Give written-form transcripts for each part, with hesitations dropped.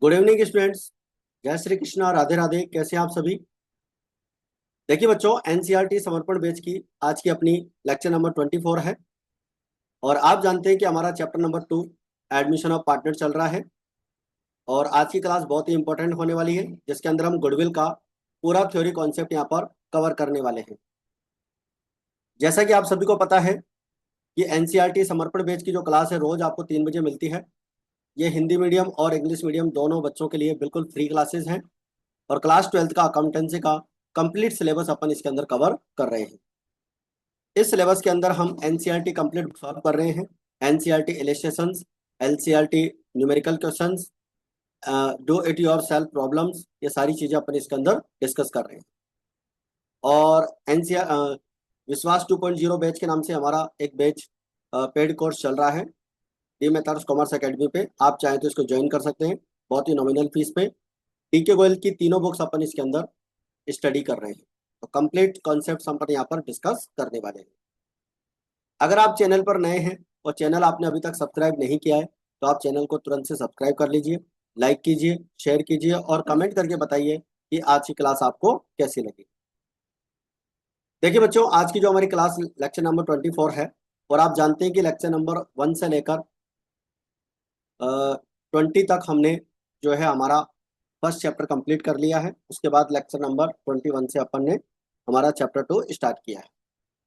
Good evening students. जय श्री कृष्णा, राधे राधे। कैसे हैं आप सभी? देखिए बच्चों, एनसीईआरटी समर्पण बैच की आज की अपनी लेक्चर नंबर 24 है। और आप जानते हैं कि हमारा chapter number 2 admission of partner चल रहा है। और आज की क्लास बहुत ही इंपॉर्टेंट होने वाली है, जिसके अंदर हम गुडविल का पूरा थ्योरी कॉन्सेप्ट यहाँ पर कवर करने वाले हैं। जैसा कि आप सभी को पता है कि एनसीईआरटी समर्पण बैच की जो क्लास है रोज आपको 3 बजे मिलती है। ये हिंदी मीडियम और इंग्लिश मीडियम दोनों बच्चों के लिए बिल्कुल फ्री क्लासेज हैं। और क्लास 12th का अकाउंटेंसी का कंप्लीट सिलेबस अपन इसके अंदर कवर कर रहे हैं। इस सिलेबस के अंदर हम एनसीईआरटी कंप्लीट सॉल्व कर रहे हैं। NCERT illustrations, NCERT numerical questions, do it your self problems, ये सारी चीजें अपन इसके अंदर डिस्कस कर रहे हैं। और एनसीईआर विश्वास 2.0 बैच के नाम से हमारा एक बैच पेड कोर्स चल रहा है डी मेथड्स कॉमर्स एकेडमी पे। आप चाहें तो इसको ज्वाइन कर सकते हैं बहुत ही नॉमिनल फीस पे। टीके गोयल की तीनों बुक्स अपन इसके अंदर स्टडी कर रहे हैं। तो कंप्लीट कॉन्सेप्ट हम पर यहाँ पर डिस्कस करने वाले हैं। अगर आप चैनल पर नए हैं और चैनल आपने अभी तक सब्सक्राइब नहीं किया है, तो आप चैनल को तुरंत से सब्सक्राइब कर लीजिए, लाइक कीजिए, शेयर कीजिए और कमेंट करके बताइए कि आज की क्लास आपको कैसी लगी। देखिए बच्चों, आज की जो हमारी क्लास लेक्चर नंबर 24 है, और आप जानते हैं कि लेक्चर नंबर 1 से लेकर 20 तक हमने जो है हमारा फर्स्ट चैप्टर कंप्लीट कर लिया है। उसके बाद लेक्चर नंबर 21 से अपन ने हमारा चैप्टर 2 स्टार्ट किया है।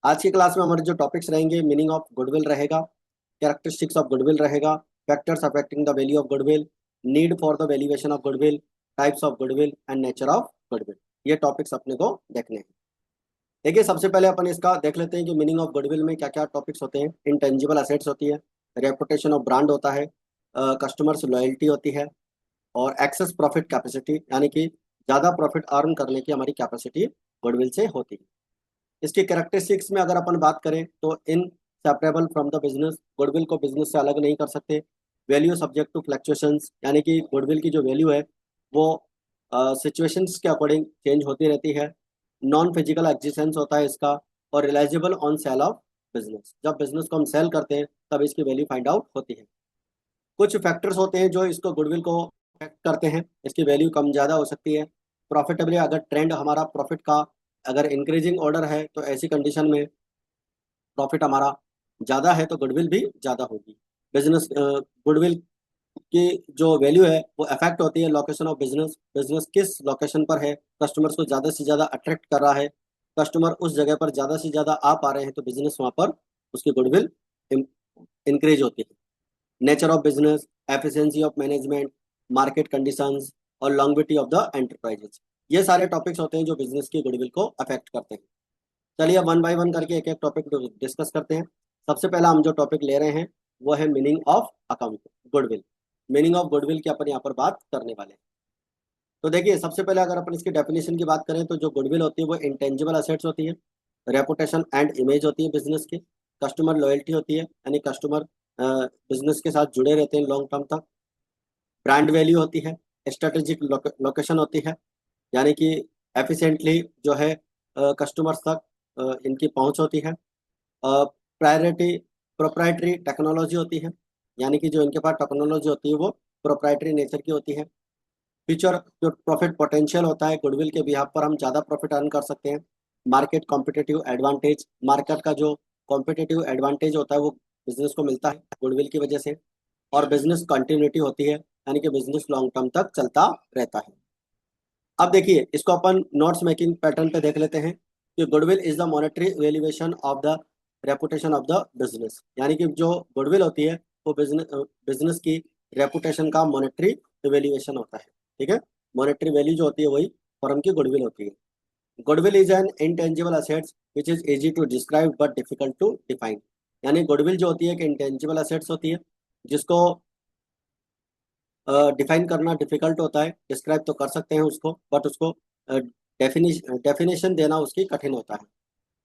आज की क्लास में हमारे जो टॉपिक्स रहेंगे, मीनिंग ऑफ गुडविल रहेगा, कैरेक्टरिस्टिक्स ऑफ गुडविल रहेगा, factors affecting the value of goodwill, need for the valuation of goodwill, types of goodwill and nature of goodwill. ये टॉपिक्स अपने को देखने हैं। देखिए, सबसे पहले अपन इसका देख लेते हैं कि मीनिंग ऑफ गुडविल में क्या क्या टॉपिक्स होते हैं। इंटेंजिबल असेट्स होती है, रेपुटेशन ऑफ ब्रांड होता है, कस्टमर्स लॉयल्टी होती है, और एक्सेस प्रॉफिट कैपेसिटी, यानी कि ज़्यादा प्रॉफिट अर्न करने की हमारी कैपेसिटी गुडविल से होती है। इसकी कैरेक्टरिस्टिक्स में अगर अपन बात करें तो inseparable from the business, goodwill को बिजनेस से अलग नहीं कर सकते। वैल्यू सब्जेक्ट टू फ्लक्चुएशंस, यानी कि गुडविल की जो वैल्यू है वो सिचुएशंस के अकॉर्डिंग चेंज होती रहती है। नॉन फिजिकल एग्जिस्टेंस होता है इसका। और realisable on sale of business, जब बिजनेस को हम सेल करते हैं तब इसकी वैल्यू फाइंड आउट होती है। कुछ फैक्टर्स होते हैं जो इसको गुडविल को अफेक्ट करते हैं, इसकी वैल्यू कम ज़्यादा हो सकती है। प्रॉफिटेबली, अगर ट्रेंड हमारा प्रॉफिट का अगर इंक्रीजिंग ऑर्डर है तो ऐसी कंडीशन में प्रॉफिट हमारा ज़्यादा है तो गुडविल भी ज़्यादा होगी। बिजनेस गुडविल की जो वैल्यू है वो अफेक्ट होती है लोकेशन ऑफ बिजनेस, बिजनेस किस लोकेशन पर है, कस्टमर्स को ज़्यादा से ज़्यादा अट्रैक्ट कर रहा है, कस्टमर उस जगह पर ज़्यादा से ज़्यादा आ पा रहे हैं तो बिजनेस वहाँ पर उसकी गुडविल इंक्रीज होती है। Nature of business, efficiency of management, market conditions और लॉन्गेविटी ऑफ द एंटरप्राइजेस, ये सारे टॉपिक्स होते हैं जो बिजनेस की गुडविल को अफेक्ट करते हैं। चलिए वन बाय वन करके एक एक टॉपिक डिस्कस करते हैं। सबसे पहला हम जो टॉपिक ले रहे हैं वो है meaning of account goodwill. Meaning of goodwill की अपन यहाँ पर बात करने वाले हैं। तो देखिए, सबसे पहले अगर अपन इसकी डेफिनेशन की बात करें तो जो गुडविल होती है वो इंटेंजिबल असेट्स होती है, रेपुटेशन एंड इमेज होती है बिजनेस की, कस्टमर लॉयल्टी होती है, यानी कस्टमर बिजनेस के साथ जुड़े रहते हैं लॉन्ग टर्म तक। ब्रांड वैल्यू होती है, स्ट्रेटेजिक लोकेशन होती है, यानी कि एफिशिएंटली जो है कस्टमर्स तक इनकी पहुंच होती है। प्रायोरिटी प्रोप्राइटरी टेक्नोलॉजी होती है, यानी कि जो इनके पास टेक्नोलॉजी होती है वो प्रोप्राइटरी नेचर की होती है। फ्यूचर जो प्रॉफिट पोटेंशियल होता है, गुडविल के बिहाफ पर हम ज़्यादा प्रॉफिट अर्न कर सकते हैं। मार्केट कॉम्पिटिटिव एडवांटेज, मार्केट का जो कॉम्पिटिटिव एडवांटेज होता है वो बिजनेस को मिलता है गुडविल की वजह से। और बिजनेस कंटिन्यूटी होती है, यानी कि बिजनेस लॉन्ग टर्म तक चलता रहता है। अब देखिए, इसको अपन नोट्स मेकिंग पैटर्न पे देख लेते हैं कि goodwill is the monetary valuation of the reputation of the business, यानी कि जो गुडविल होती है वो बिजनेस बिजनेस की रेपुटेशन का मॉनेटरी वैल्यूएशन होता है। ठीक है, मॉनेटरी वैल्यू जो होती है वही फर्म की गुडविल होती है। Goodwill is an intangible assets which is easy to describe but difficult to define, यानी गुडविल जो होती है कि इंटेंजिबल असेट्स होती है जिसको डिफाइन करना डिफिकल्ट होता है। डिस्क्राइब तो कर सकते हैं उसको, बट उसको डेफिनेशन देना उसकी कठिन होता है।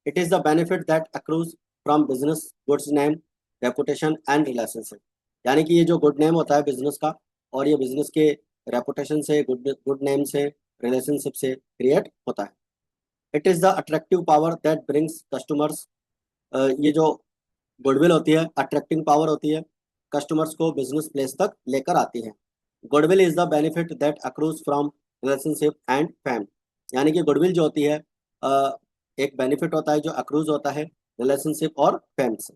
It is the benefit that accrues from business goods name, reputation and relationship, यानी कि ये जो गुड नेम होता है बिजनेस का, और ये बिजनेस के रेपुटेशन से, गुड गुड नेम से, रिलेशनशिप से क्रिएट होता है। It is the attractive power that brings customers, ये जो गुडविल होती है अट्रैक्टिंग पावर होती है, कस्टमर्स को बिजनेस प्लेस तक लेकर आती है। Goodwill is the benefit that accrues from relationship and fam. यानी कि गुडविल जो होती है एक बेनिफिट होता है जो अक्रूज होता है रिलेशनशिप और फैम से।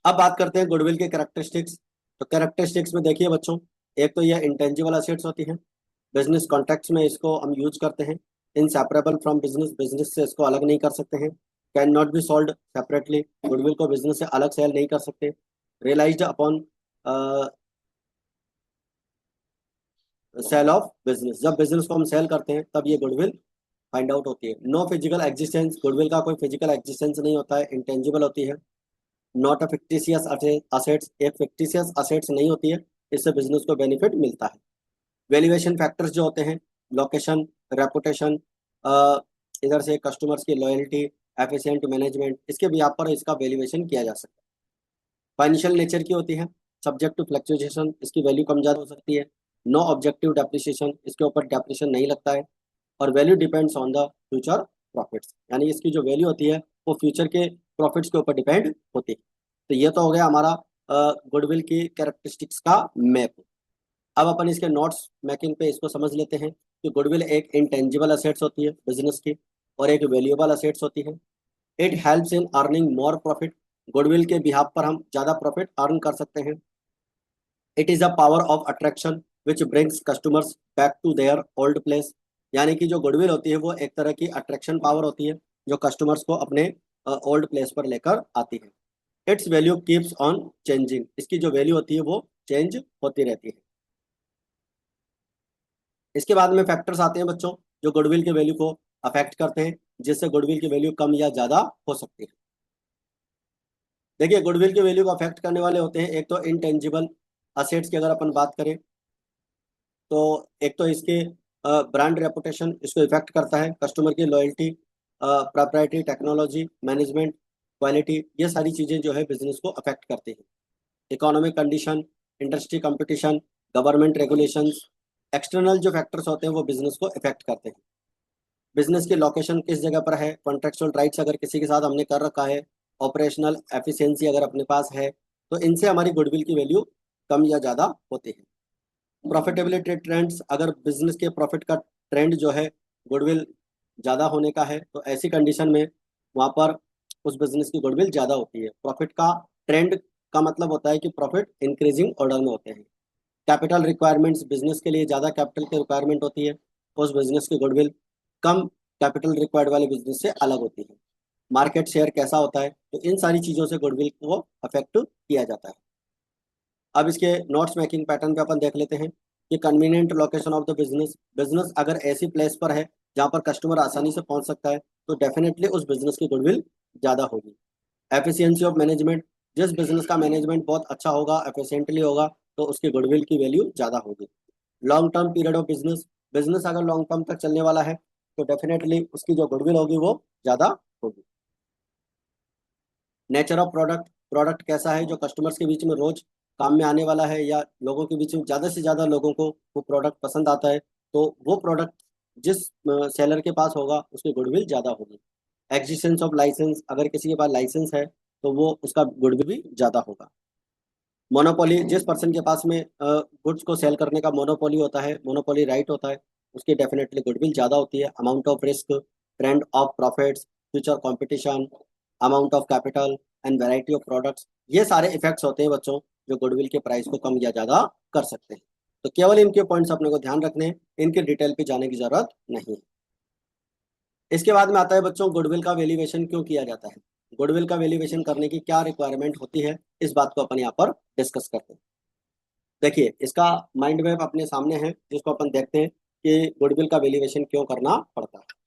अब बात करते हैं गुडविल के कैरेक्टरिस्टिक्स। तो कैरेक्टरिस्टिक्स में देखिए बच्चों, एक तो यह इंटेंजिबल असेट्स होती हैं, बिजनेस कॉन्टेक्स्ट में इसको हम यूज करते हैं। इनसेपरेबल फ्रॉम बिजनेस, बिजनेस से इसको अलग नहीं कर सकते हैं। Can not be sold separately, goodwill को बिजनेस से अलग सेल नहीं कर सकते। Realised upon sale of business, जब बिजनेस को हम सेल करते हैं तब ये गुडविल फाइंड आउट होती है। नो फिजिकल एग्जिस्टेंस, गुडविल का कोई फिजिकल एग्जिस्टेंस नहीं होता है, इंटेंजिबल होती है। नॉट अ फिक्टिशियस असेट्स, एक फिक्टिशियस असेट्स नहीं होती है, इससे बिजनेस को बेनिफिट मिलता है। वैल्यूएशन फैक्टर्स जो होते हैं, लोकेशन, रेपुटेशन, इधर से कस्टमर्स की लॉयल्टी, एफिशिएंट मैनेजमेंट, इसके बिहाफ पर इसका वैल्यूएशन किया जा सकता है। फाइनेंशियल नेचर की होती है, सब्जेक्ट टू फ्लक्चुएशन, इसकी वैल्यू कम ज़्यादा हो सकती है। नो ऑब्जेक्टिव डेप्रिसिएशन, इसके ऊपर डेप्रिसिएशन नहीं लगता है। और value depends on the future profits, यानी इसकी जो वैल्यू होती है वो फ्यूचर के प्रॉफिट्स के ऊपर डिपेंड होती है। तो ये तो हो गया हमारा गुडविल की कैरेक्टरिस्टिक्स का मैप। अब अपन इसके नोट्स मेकिंग पे इसको समझ लेते हैं कि गुडविल एक इंटेंजिबल असेट्स होती है बिजनेस की और एक वैल्यूएबल असेट्स होती है। It helps in earning more profit, goodwill के बिहाफ पर हम ज़्यादा प्रॉफिट अर्न कर सकते हैं। It is a power of attraction which brings customers back to their old place, यानी कि जो गुडविल होती है वो एक तरह की अट्रैक्शन पावर होती है जो कस्टमर्स को अपने ओल्ड प्लेस पर लेकर आती है। It's value keeps on changing, इसकी जो वैल्यू होती है वो चेंज होती रहती है। इसके बाद में फैक्टर्स आते हैं बच्चों जो गुडविल के वैल्यू को अफेक्ट करते हैं, जिससे गुडविल की वैल्यू कम या ज़्यादा हो सकती है। देखिए गुडविल की वैल्यू को अफेक्ट करने वाले होते हैं, एक तो इंटेंजिबल असेट्स की अगर अपन बात करें तो एक तो इसके ब्रांड रेपुटेशन इसको इफेक्ट करता है, कस्टमर की loyalty, proprietary technology, management, quality, ये सारी चीज़ें जो है बिजनेस को अफेक्ट करती हैं। Economic condition, industry competition, government regulations, external जो फैक्टर्स होते हैं वो बिजनेस को इफेक्ट करते हैं। बिजनेस की लोकेशन किस जगह पर है, कॉन्ट्रेक्चुअल राइट्स अगर किसी के साथ हमने कर रखा है, ऑपरेशनल एफिशिएंसी अगर अपने पास है, तो इनसे हमारी गुडविल की वैल्यू कम या ज़्यादा होती है। प्रॉफिटेबिलिटी ट्रेंड्स, अगर बिजनेस के प्रॉफिट का ट्रेंड जो है गुडविल ज़्यादा होने का है तो ऐसी कंडीशन में वहाँ पर उस बिजनेस की गुडविल ज़्यादा होती है। प्रॉफिट का ट्रेंड का मतलब होता है कि प्रॉफिट इंक्रीजिंग ऑर्डर में होते हैं। कैपिटल रिक्वायरमेंट्स, बिजनेस के लिए ज़्यादा कैपिटल की रिक्वायरमेंट होती है तो उस बिजनेस की गुडविल कम कैपिटल रिक्वायर्ड वाले बिजनेस से अलग होती है। मार्केट शेयर कैसा होता है, तो इन सारी चीज़ों से गुडविल को अफेक्ट किया जाता है। अब इसके नोट्स मेकिंग पैटर्न पे अपन देख लेते हैं कि convenient location of the business, business अगर ऐसी प्लेस पर है जहाँ पर कस्टमर आसानी से पहुँच सकता है तो डेफिनेटली उस बिजनेस की गुडविल ज़्यादा होगी। एफिशिएंसी ऑफ मैनेजमेंट, जिस बिजनेस का मैनेजमेंट बहुत अच्छा होगा, एफिशिएंटली होगा, तो उसकी गुडविल की वैल्यू ज़्यादा होगी। Long term period of business, business अगर लॉन्ग टर्म तक चलने वाला है तो डेफिनेटली उसकी जो गुडविल होगी वो ज़्यादा होगी। नेचर ऑफ प्रोडक्ट, प्रोडक्ट कैसा है जो कस्टमर्स के बीच में रोज काम में आने वाला है या लोगों के बीच में ज़्यादा से ज़्यादा लोगों को वो प्रोडक्ट पसंद आता है, तो वो प्रोडक्ट जिस सेलर के पास होगा उसकी गुडविल ज़्यादा होगी। एग्जिस्टेंस ऑफ लाइसेंस, अगर किसी के पास लाइसेंस है तो वो उसका गुडविल भी ज़्यादा होगा। मोनोपोली, जिस पर्सन के पास में गुड्स को सेल करने का मोनोपोली होता है, मोनोपोली राइट होता है, उसकी डेफिनेटली गुडविल ज़्यादा होती है। Amount of risk, trend of profits, future competition, amount of capital and variety of products, ये सारे इफेक्ट्स होते हैं बच्चों जो गुडविल के प्राइस को कम या ज़्यादा कर सकते हैं। तो केवल इनके पॉइंट्स अपने को ध्यान रखने हैं, इनके डिटेल पे जाने की जरूरत नहीं है। इसके बाद में आता है बच्चों गुडविल का वैल्यूएशन क्यों किया जाता है, गुडविल का वैल्यूएशन करने की क्या रिक्वायरमेंट होती है, इस बात को अपन यहाँ पर डिस्कस करते हैं। देखिए इसका माइंड मैप अपने सामने है जिसको अपन देखते हैं कि गुडविल का वैल्यूएशन क्यों करना पड़ता है।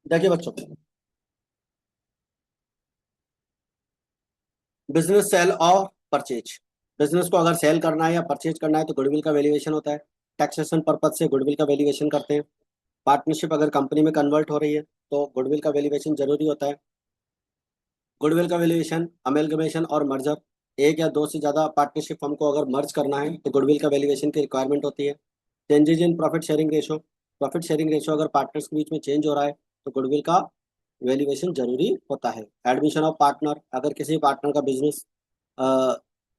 देखिए बच्चों, बिजनेस सेल और परचेज, बिजनेस को अगर सेल करना है या परचेज करना है तो गुडविल का वैल्यूएशन होता है। टैक्सेशन पर्पज से गुडविल का वैल्यूएशन करते हैं। पार्टनरशिप अगर कंपनी में कन्वर्ट हो रही है तो गुडविल का वैल्यूएशन जरूरी होता है। गुडविल का वैल्यूएशन, अमेलगमेशन और मर्जर, एक या दो से ज़्यादा पार्टनरशिप फर्म को अगर मर्ज करना है तो गुडविल का वैल्यूएशन की रिक्वायरमेंट होती है। Changes in profit sharing ratio अगर पार्टनर्स के बीच में चेंज हो रहा है तो गुडविल का वैल्यूएशन जरूरी होता है। एडमिशन ऑफ पार्टनर, अगर किसी पार्टनर का बिजनेस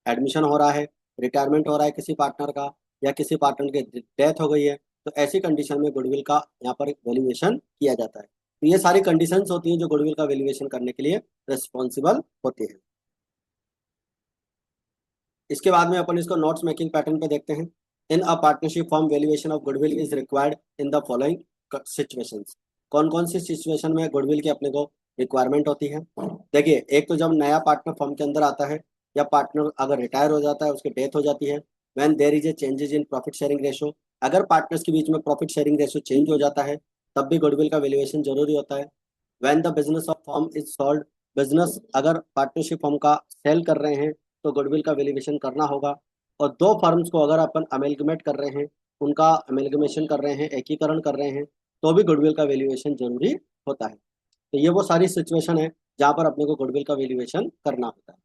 एडमिशन हो रहा है, रिटायरमेंट हो रहा है किसी पार्टनर का, या किसी पार्टनर की डेथ हो गई है, तो ऐसी कंडीशन में गुडविल का यहाँ पर वैल्यूएशन किया जाता है। तो ये सारी कंडीशंस होती हैं जो गुडविल का वैल्यूएशन करने के लिए रिस्पॉन्सिबल होती है। इसके बाद में अपन इसको नोट्स मेकिंग पैटर्न पे देखते हैं। In a partnership form valuation of goodwill is required in the following situations. कौन कौन सी सिचुएशन में गुडविल की अपने को रिक्वायरमेंट होती है? देखिए, एक तो जब नया पार्टनर फर्म के अंदर आता है, या पार्टनर अगर रिटायर हो जाता है, उसकी डेथ हो जाती है। When there is a changes in profit sharing ratio, अगर पार्टनर्स के बीच में प्रॉफिट शेयरिंग रेशो चेंज हो जाता है, तब भी गुडविल का वैल्यूएशन जरूरी होता है। When the business of firm is sold, business अगर पार्टनरशिप फर्म का सेल कर रहे हैं तो गुडविल का वैल्यूएशन करना होगा। और दो फर्म्स को अगर अपन अमेलगमेट कर रहे हैं, उनका अमेलगमेशन कर रहे हैं, एकीकरण कर रहे हैं, तो भी गुडविल का वैल्यूएशन जरूरी होता है। तो ये वो सारी सिचुएशन है जहां पर अपने को गुडविल का वैल्यूएशन करना होता है।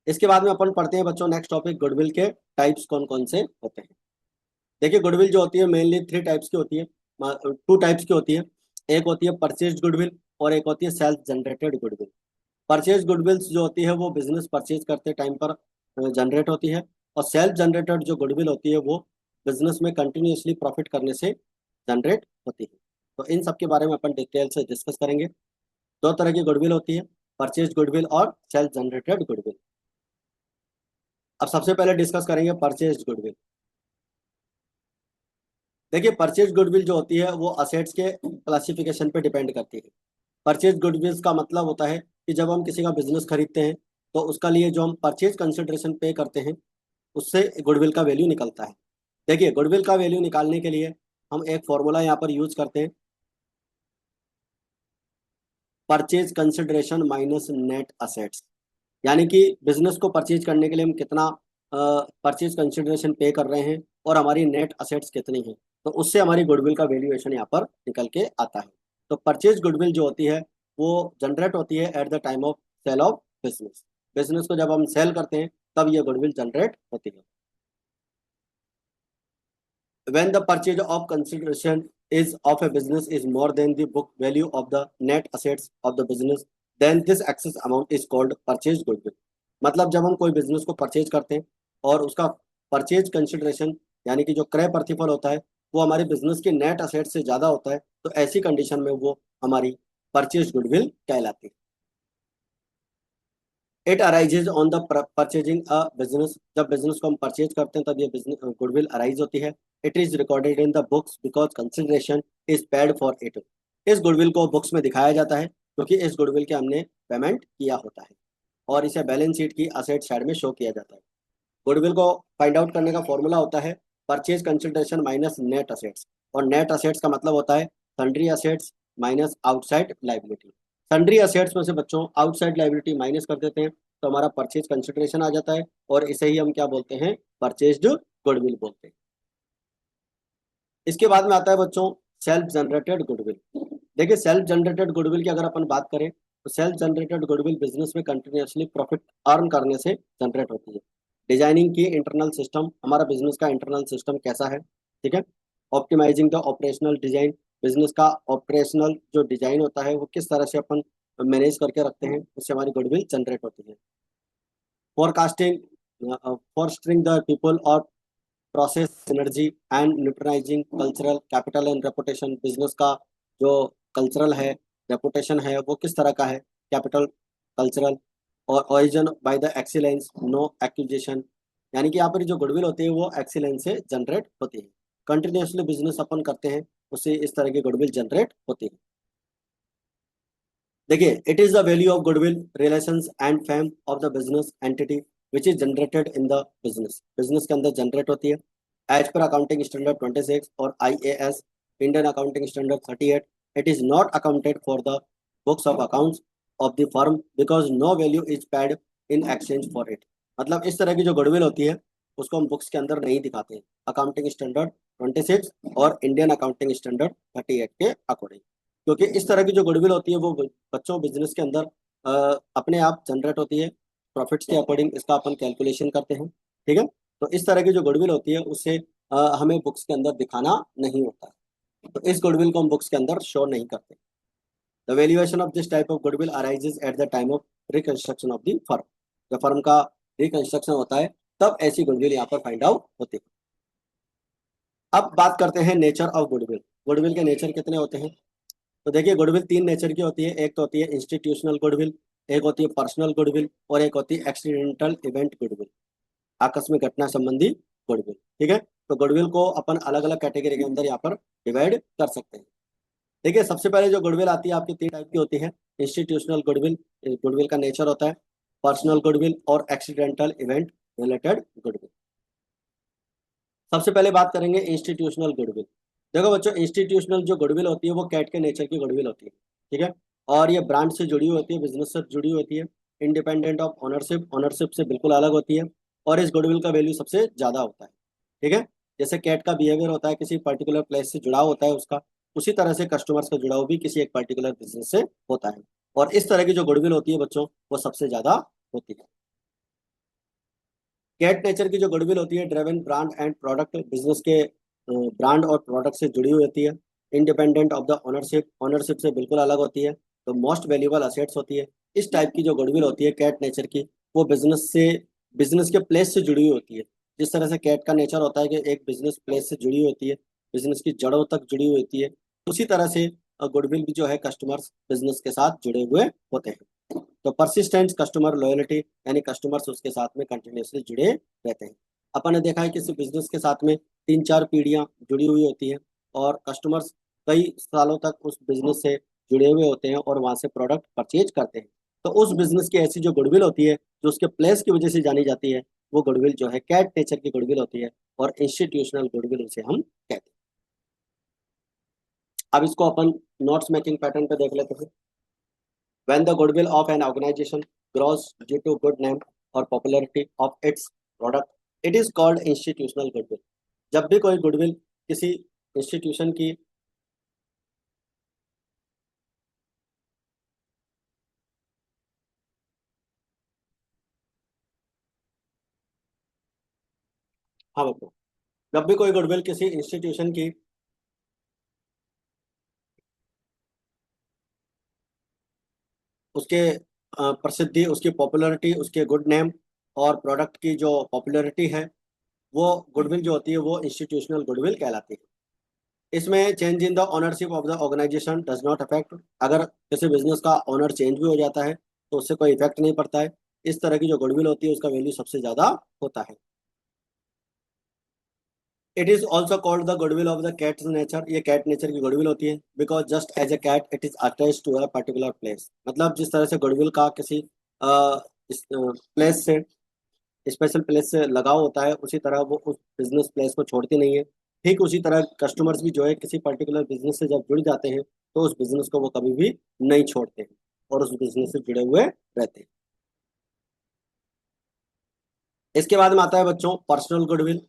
इसके बाद में अपन पढ़ते हैं बच्चों नेक्स्ट टॉपिक, गुडविल के टाइप्स कौन कौन से होते हैं। देखिए, गुडविल जो होती है मेनली थ्री टाइप्स की होती है, टू टाइप्स की होती है। एक होती है परचेज गुडविल और एक होती है सेल्फ जनरेटेड गुडविल। परचेज गुडविल्स जो होती है वो बिजनेस परचेज करते टाइम पर जनरेट होती है, और सेल्फ जनरेटेड जो गुडविल होती है वो बिजनेस में कंटिन्यूसली प्रॉफिट करने से जनरेट होती है। तो इन सब के बारे में अपन डिटेल से डिस्कस करेंगे। दो तरह की गुडविल होती है, परचेज गुडविल और सेल्फ जनरेटेड गुडविल। अब सबसे पहले डिस्कस करेंगे परचेज गुडविल। देखिए, परचेज गुडविल जो होती है वो असेट्स के क्लासिफिकेशन पे डिपेंड करती है। परचेज गुडविल का मतलब होता है कि जब हम किसी का बिजनेस खरीदते हैं तो उसका लिए जो हम परचेज कंसिडरेशन पे करते हैं, उससे गुडविल का वैल्यू निकलता है। देखिए, गुडविल का वैल्यू निकालने के लिए हम एक फॉर्मूला यहाँ पर यूज करते हैं, purchase consideration minus net assets. यानी कि बिजनेस को परचेज करने के लिए हम कितना परचेज कंसिडरेशन पे कर रहे हैं और हमारी नेट असेट्स कितनी है, तो उससे हमारी गुडविल का वैल्यूएशन यहाँ पर निकल के आता है। तो परचेज गुडविल जो होती है वो जनरेट होती है at the time of sale of business. Business को जब हम सेल करते हैं तब ये गुडविल जनरेट होती है। When the purchase of consideration is of a business is more than the book value of the net assets of the business, then this excess amount is called purchase goodwill। मतलब जब हम कोई business को purchase करते हैं और उसका purchase consideration यानी कि जो क्रय प्रतिफल होता है वो हमारे बिजनेस के नेट असेट से ज्यादा होता है, तो ऐसी कंडीशन में वो हमारी परचेज गुडविल कहलाती है। It arises on the purchasing a business, जब बिजनेस को हम परचेज करते हैं तब ये बिजनेस गुडविल अराइज होती है। It is recorded in the books because consideration is paid for it. इस गुडविल को बुक्स में दिखाया जाता है क्योंकि इस गुडविल के हमने पेमेंट किया होता है, और इसे बैलेंस शीट की असेट साइड में शो किया जाता है। गुडविल को फाइंड आउट करने का फॉर्मूला होता है purchase consideration minus net assets, और नेट असेट्स का मतलब होता है sundry assets minus outside liability. Sundry assets में से बच्चों आउटसाइड लाइबिलिटी माइनस कर देते हैं तो हमारा परचेज कंसिडरेशन आ जाता है, और इसे ही हम क्या बोलते हैं, परचेज्ड गुडविल बोलते हैं। इसके बाद में आता है बच्चों सेल्फ जनरेटेड गुडविल। देखिए, सेल्फ जनरेटेड गुडविल की अगर अपन बात करें तो सेल्फ जनरेटेड गुडविल बिजनेस में कंटिन्यूसली प्रॉफिट अर्न करने से जनरेट होती है। डिजाइनिंग की इंटरनल सिस्टम, हमारा बिजनेस का इंटरनल सिस्टम कैसा है, ठीक है। Optimising the operational design, business का ऑपरेशनल जो डिजाइन होता है वो किस तरह से अपन मैनेज करके रखते हैं, उससे हमारी गुडविल जनरेट होती है। फोरकास्टिंग, फॉरस्टरिंग द पीपल और process synergy and neutralising cultural capital and reputation. Business का जो कल्चरल है, रेपुटेशन है, वो किस तरह का है, कैपिटल, कल्चरल, और origin by the excellence no acquisition. यानी कि यहाँ पर जो गुडविल होती है वो एक्सीलेंस से जनरेट होती है। कंटिन्यूसली बिजनेस अपन करते हैं उससे इस तरह की गुडविल जनरेट होती है। देखिए, it is the value of goodwill relations and fame of the business entity which is generated in the business. Business के अंदर जनरेट होती है एज पर अकाउंटिंग स्टैंडर्ड 26 और IAS Indian accounting standard 38। It is not accounted for the books of accounts of the firm because no value is paid in exchange for it. मतलब इस तरह की जो गुडविल होती है उसको हम बुक्स के अंदर नहीं दिखाते हैं, अकाउंटिंग स्टैंडर्ड 26 और इंडियन अकाउंटिंग स्टैंडर्ड 38 के अकॉर्डिंग। क्योंकि इस तरह की जो गुडविल होती है वो बच्चों बिजनेस के अंदर अपने आप जनरेट होती है प्रॉफिट्स के अकॉर्डिंग इसका अपन कैलकुलेशन करते हैं, ठीक है। तो इस तरह की जो गुडविल होती है उससे हमें बुक्स के अंदर दिखाना नहीं होता है, तो इस गुडविल को हम बुक्स के अंदर शो नहीं करते। The valuation of this type of goodwill arises eight the time of reconstruction of the firm. जब फर्म का रिकंस्ट्रक्शन होता है तब ऐसी गुडविल यहाँ पर फाइंड आउट होती है। अब बात करते हैं नेचर ऑफ गुडविल। गुडविल के नेचर कितने होते हैं? तो देखिए, गुडविल तीन नेचर की होती है। एक तो होती है इंस्टीट्यूशनल गुडविल, एक होती है पर्सनल गुडविल, और एक होती है एक्सीडेंटल इवेंट गुडविल, आकस्मिक घटना संबंधी गुडविल, ठीक है। तो गुडविल को अपन अलग अलग कैटेगरी के अंदर यहाँ पर डिवाइड कर सकते हैं। देखिए, सबसे पहले जो गुडविल आती है आपकी तीन टाइप की होती है। इंस्टीट्यूशनल गुडविल, गुडविल का नेचर होता है, पर्सनल गुडविल और एक्सीडेंटल इवेंट रिलेटेड गुडविल। सबसे पहले बात करेंगे इंस्टीट्यूशनल गुडविल। देखो बच्चों, इंस्टीट्यूशनल जो गुडविल होती है वो कैट के नेचर की गुडविल होती है, ठीक है। और ये ब्रांड से जुड़ी हुई होती है, बिजनेस से जुड़ी हुई होती है, इंडिपेंडेंट ऑफ ओनरशिप, ओनरशिप से बिल्कुल अलग होती है, और इस गुडविल का वैल्यू सबसे ज़्यादा होता है, ठीक है। जैसे कैट का बिहेवियर होता है किसी पर्टिकुलर प्लेस से जुड़ा होता है उसका, उसी तरह से कस्टमर्स का जुड़ाव भी किसी एक पर्टिकुलर बिजनेस से होता है, और इस तरह की जो गुडविल होती है बच्चों वो सबसे ज़्यादा होती है। कैट नेचर की जो गुडविल होती है ड्रेवन ब्रांड एंड प्रोडक्ट, बिजनेस के ब्रांड और प्रोडक्ट से जुड़ी हुई होती है, independent of the ownership, ownership से बिल्कुल अलग होती है, तो मोस्ट वैल्यूएबल असेट्स होती है। इस टाइप की जो गुडविल होती है कैट नेचर की, वो बिजनेस से, बिजनेस के प्लेस से जुड़ी हुई होती है। जिस तरह से कैट का नेचर होता है कि एक बिजनेस प्लेस से जुड़ी हुई होती है, बिजनेस की जड़ों तक जुड़ी हुई होती है, उसी तरह से गुडविल भी जो है कस्टमर्स बिजनेस के साथ जुड़े हुए होते हैं। तो परसिस्टेंट कस्टमर लॉयल्टी, यानी कस्टमर्स उसके साथ में कंटिन्यूसली जुड़े रहते हैं। अपन ने देखा है कि किसी बिजनेस के साथ में तीन चार पीढ़ियां जुड़ी हुई होती हैं, और कस्टमर्स कई सालों तक उस बिजनेस से जुड़े हुए होते हैं और वहां से प्रोडक्ट परचेज करते हैं। तो उस बिजनेस की ऐसी जो गुडविल होती है जो उसके प्लेस की वजह से जानी जाती है, वो गुडविल जो है कैट नेचर की गुडविल होती है, और इंस्टीट्यूशनल गुडविल उसे हम कहते हैं। अब इसको अपन नोट्स मेकिंग पैटर्न पे देख लेते हैं। When the goodwill of an organization grows due to good name or popularity of its product, it is called institutional goodwill. जब भी कोई गुडविल किसी इंस्टीट्यूशन की, हाँ बच्चों, जब भी कोई गुडविल किसी इंस्टीट्यूशन की उसके प्रसिद्धि, उसकी पॉपुलैरिटी, उसके गुड नेम और प्रोडक्ट की जो पॉपुलैरिटी है, वो गुडविल जो होती है वो इंस्टीट्यूशनल गुडविल कहलाती है। इसमें change in the ownership of the organisation does not affect. अगर किसी बिजनेस का ओनर चेंज भी हो जाता है तो उससे कोई इफेक्ट नहीं पड़ता है। इस तरह की जो गुडविल होती है उसका वैल्यू सबसे ज़्यादा होता है। It is also called the goodwill of the cat's nature. ये कैट नेचर की गुडविल होती है, because just as a cat it is attach to a particular place. मतलब जिस तरह से गुडविल का किसी प्लेस से, स्पेशल प्लेस से लगाव होता है, उसी तरह वो उस बिजनेस प्लेस को छोड़ती नहीं है। ठीक उसी तरह कस्टमर्स भी जो है किसी पर्टिकुलर बिजनेस से जब जुड़ जाते हैं तो उस बिजनेस को वो कभी भी नहीं छोड़ते हैं और उस बिजनेस से जुड़े हुए रहते हैं। इसके बाद में आता है बच्चों पर्सनल गुडविल।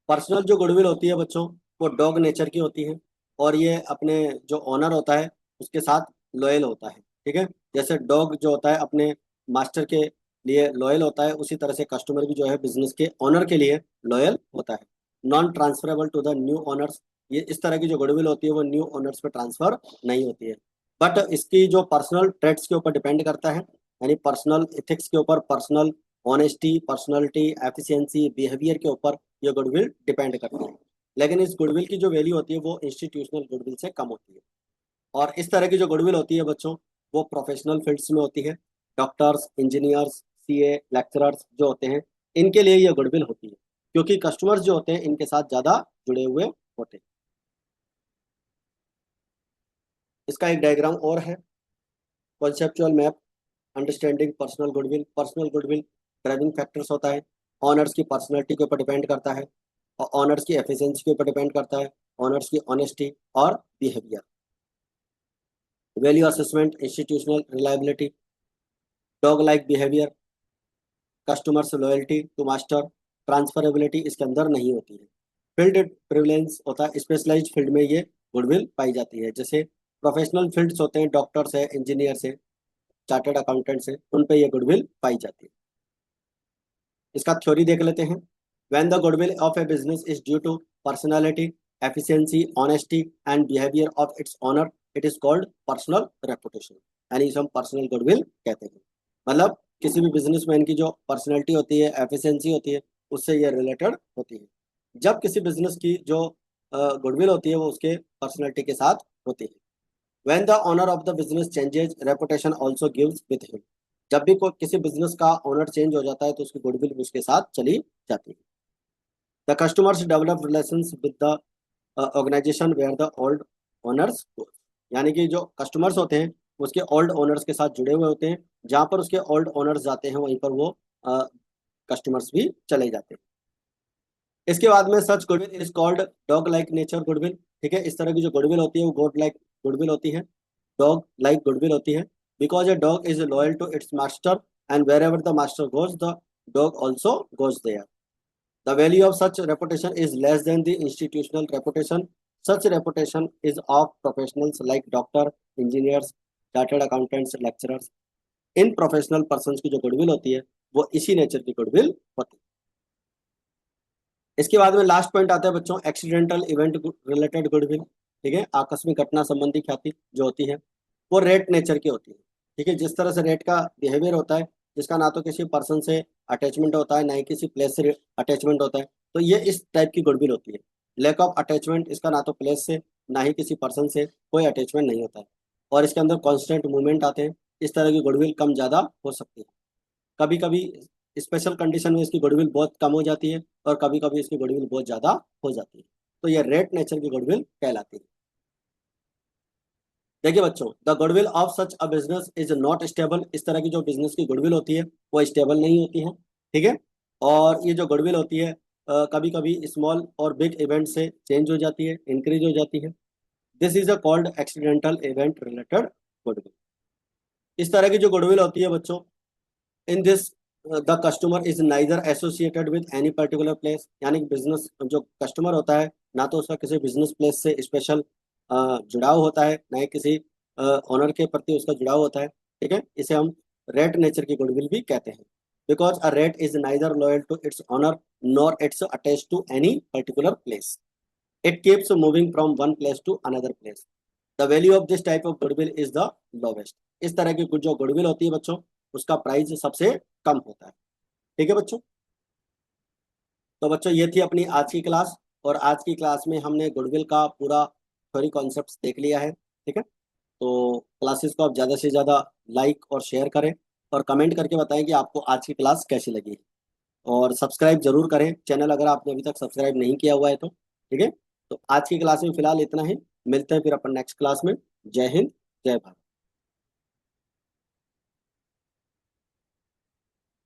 पर्सनल जो गुडविल होती है बच्चों, वो डॉग नेचर की होती है, और ये अपने जो ओनर होता है उसके साथ लॉयल होता है, ठीक है। जैसे डॉग जो होता है अपने मास्टर के लिए लॉयल होता है, उसी तरह से कस्टमर भी जो है बिजनेस के ओनर के लिए लॉयल होता है। Non transferable to the new owners. ये इस तरह की जो गुडविल होती है वो न्यू ओनर्स पे ट्रांसफर नहीं होती है, बट इसकी जो पर्सनल ट्रेट्स के ऊपर डिपेंड करता है, यानी पर्सनल इथिक्स के ऊपर, personal honesty, personality, efficiency, behaviour के ऊपर ये गुडविल डिपेंड करती है। लेकिन इस गुडविल की जो वैल्यू होती है वो इंस्टीट्यूशनल गुडविल से कम होती है। और इस तरह की जो गुडविल होती है बच्चों, वो प्रोफेशनल फील्ड्स में होती है। डॉक्टर्स, इंजीनियर्स, सीए, लेक्चरर्स जो होते हैं, इनके लिए ये गुडविल होती है, क्योंकि कस्टमर्स जो होते हैं इनके साथ ज़्यादा जुड़े हुए होते हैं। इसका एक डायग्राम और है, conceptual map understanding personal goodwill. Personal goodwill driving factors होता है, ऑनर्स की पर्सनैलिटी के ऊपर डिपेंड करता है, और ऑनर्स की एफिशिएंसी के ऊपर डिपेंड करता है, ऑनर्स की ऑनेस्टी और behaviour. Value assessment, institutional reliability, dog like behaviour, customers loyalty to master, transferability इसके अंदर नहीं होती है। फील्ड प्रिविलेंस होता है, स्पेशलाइज्ड फील्ड में ये गुडविल पाई जाती है। जैसे प्रोफेशनल फील्ड्स होते हैं, डॉक्टर्स है, इंजीनियर्स है, चार्टर्ड अकाउंटेंट्स है, उन पे ये गुडविल पाई जाती है। इसका थ्योरी देख लेते हैं। When the goodwill of a business is due to personality, efficiency, honesty and behaviour of its owner, it is called personal reputation, यानी इसे हम पर्सनल गुडविल कहते हैं। मतलब किसी भी बिजनेसमैन की जो पर्सनैलिटी होती है, एफिशिएंसी होती है, उससे ये रिलेटेड होती है। जब किसी बिजनेस की जो गुडविल होती है वो उसके पर्सनैलिटी के साथ होती है। When the owner of the business changes, reputation also gives with him. जब भी कोई किसी बिजनेस का ओनर चेंज हो जाता है तो उसकी गुडविल भी उसके साथ चली जाती है। The customers develop relations with the organisation where the old owners, यानी कि जो कस्टमर्स होते हैं उसके ओल्ड ओनर्स के साथ जुड़े हुए होते हैं। जहाँ पर उसके ओल्ड ओनर्स जाते हैं वहीं पर वो कस्टमर्स भी चले जाते हैं। इसके बाद में such goodwill is called dog like nature goodwill. ठीक है, इस तरह की जो गुडविल होती है वो गॉड लाइक गुडविल होती है, डॉग लाइक गुडविल होती है। Because a dog is loyal to its master and wherever the master goes the dog also goes there. The value of such reputation is less than the institutional reputation. Such reputation is of professionals like doctor, engineers, chartered accountants, lecturers. इन professional person की जो goodwill होती है वो इसी nature की goodwill होती है। इसके बाद में लास्ट पॉइंट आता है बच्चों, एक्सीडेंटल इवेंट रिलेटेड गुडविल। ठीक है, आकस्मिक घटना संबंधी ख्याति जो होती है वो रेट नेचर की होती है। ठीक है, जिस तरह से रेट का बिहेवियर होता है, जिसका ना तो किसी पर्सन से अटैचमेंट होता है ना ही किसी प्लेस से अटैचमेंट होता है, तो ये इस टाइप की गुडविल होती है। लैक ऑफ अटैचमेंट, इसका ना तो प्लेस से ना ही किसी पर्सन से कोई अटैचमेंट नहीं होता है, और इसके अंदर कॉन्स्टेंट मूवमेंट आते हैं। इस तरह की गुडविल कम ज़्यादा हो सकती है। कभी कभी स्पेशल कंडीशन में इसकी गुडविल बहुत कम हो जाती है और कभी कभी इसकी गुडविल बहुत ज़्यादा हो जाती है, तो ये रेट नेचर की गुडविल कहलाती है। देखिए बच्चों, the goodwill of such a business is not stable. इस तरह की जो बिजनेस की गुडविल होती है वो स्टेबल नहीं होती है। ठीक है, और ये जो गुडविल होती है कभी कभी स्मॉल और बिग इवेंट से चेंज हो जाती है, इंक्रीज हो जाती है। This is a called accidental event related goodwill. इस तरह की जो गुडविल होती है बच्चों, in this the customer is neither associated with any particular place, यानी कि बिजनेस जो कस्टमर होता है ना तो उसका किसी बिजनेस प्लेस से स्पेशल जुड़ाव होता है, ना ही किसी ऑनर के प्रति उसका जुड़ाव होता है। ठीक है, इसे हम रेट नेचर की गुडविल भी कहते हैं। Because a rat is neither loyal to its owner nor its attach to any particular place, it keeps moving from one place to another place. The value of this type of goodwill is the lowest. इस तरह की जो goodwill होती है बच्चों उसका price सबसे कम होता है। ठीक है बच्चों, तो बच्चों ये थी अपनी आज की क्लास, और आज की क्लास में हमने गुडविल का पूरा थ्योरी कॉन्सेप्ट देख लिया है। ठीक है, तो क्लासेस को आप ज़्यादा से ज़्यादा लाइक और शेयर करें और कमेंट करके बताएं कि आपको आज की क्लास कैसी लगी, और सब्सक्राइब जरूर करें चैनल अगर आपने अभी तक सब्सक्राइब नहीं किया हुआ है तो। ठीक है, तो आज की क्लास में फिलहाल इतना ही, मिलते हैं फिर अपन नेक्स्ट क्लास में। जय हिंद, जय भारत।